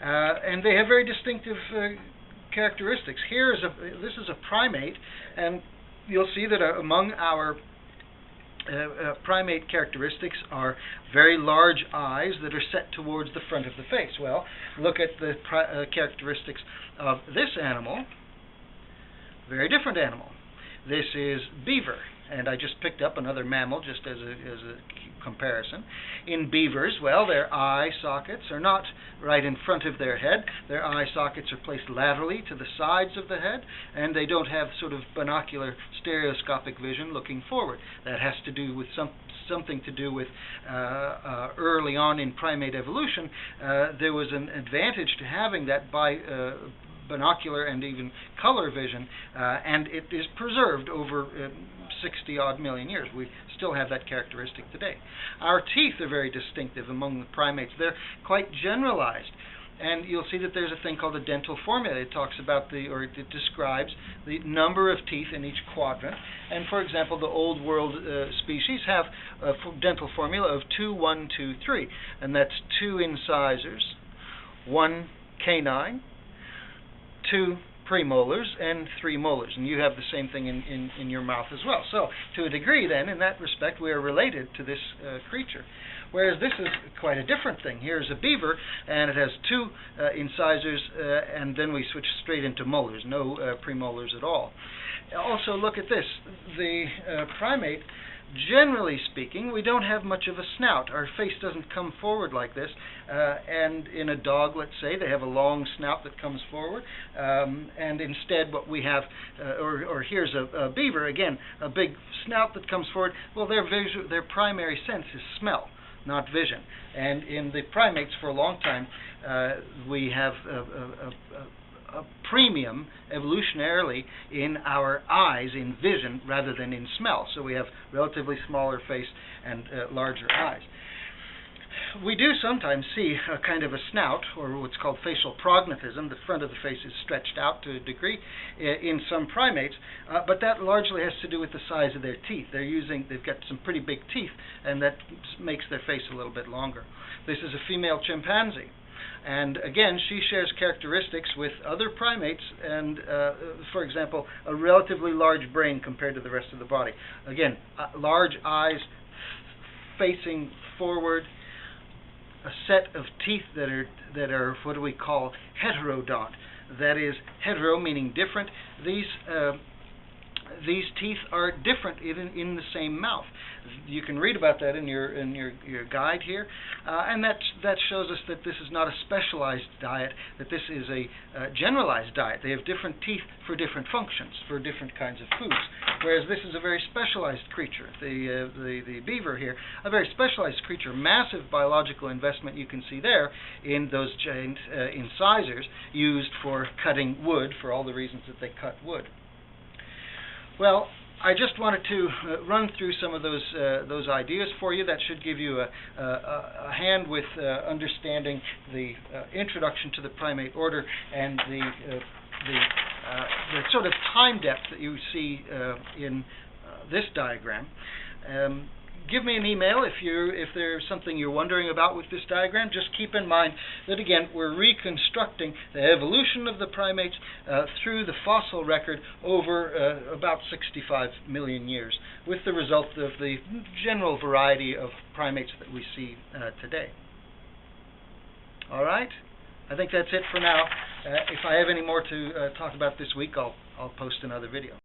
and they have very distinctive characteristics. This is a primate, and you'll see that among our primate characteristics are very large eyes that are set towards the front of the face. Well, look at the characteristics of this animal. Very different animal. This is beaver, and I just picked up another mammal just as a comparison. In beavers, well, their eye sockets are not right in front of their head. Their eye sockets are placed laterally to the sides of the head, and they don't have sort of binocular stereoscopic vision looking forward. That has to do with something to do with early on in primate evolution. There was an advantage to having that binocular and even color vision, and it is preserved over 60-odd million years. We still have that characteristic today. Our teeth are very distinctive among the primates. They're quite generalized, and you'll see that there's a thing called a dental formula. It talks about it describes the number of teeth in each quadrant. And for example, the Old World species have a dental formula of 2, 1, 2, 3, and that's 2 incisors, 1 canine, 2 premolars, and 3 molars, and you have the same thing in your mouth as well. So, to a degree, then, in that respect, we are related to this creature. Whereas this is quite a different thing. Here's a beaver, and it has 2 incisors, and then we switch straight into molars, no premolars at all. Also, look at this. The primate, generally speaking, we don't have much of a snout. Our face doesn't come forward like this, and in a dog, let's say, they have a long snout that comes forward, and instead what we have, or here's a beaver, again, a big snout that comes forward. Well, their primary sense is smell, not vision. And in the primates, for a long time, we have a premium evolutionarily in our eyes, in vision, rather than in smell. So we have relatively smaller face and larger eyes. We do sometimes see a kind of a snout, or what's called facial prognatism. The front of the face is stretched out to a degree in some primates, but that largely has to do with the size of their teeth. They've got some pretty big teeth, and that makes their face a little bit longer. This is a female chimpanzee. And again, she shares characteristics with other primates, and for example, a relatively large brain compared to the rest of the body. Again, large eyes facing forward, a set of teeth that are what do we call heterodont. That is, hetero meaning different. These teeth are different in the same mouth. You can read about that in your guide here, and that shows us that this is not a specialized diet, that this is a generalized diet. They have different teeth for different functions, for different kinds of foods, whereas this is a very specialized creature. The beaver here, a very specialized creature, massive biological investment you can see there in those giant incisors used for cutting wood, for all the reasons that they cut wood. Well, I just wanted to run through some of those ideas for you. That should give you a hand with understanding the introduction to the primate order and the sort of time depth that you see in this diagram. Give me an email if there's something you're wondering about with this diagram. Just keep in mind that, again, we're reconstructing the evolution of the primates through the fossil record over about 65 million years, with the result of the general variety of primates that we see today. All right? I think that's it for now. If I have any more to talk about this week, I'll post another video.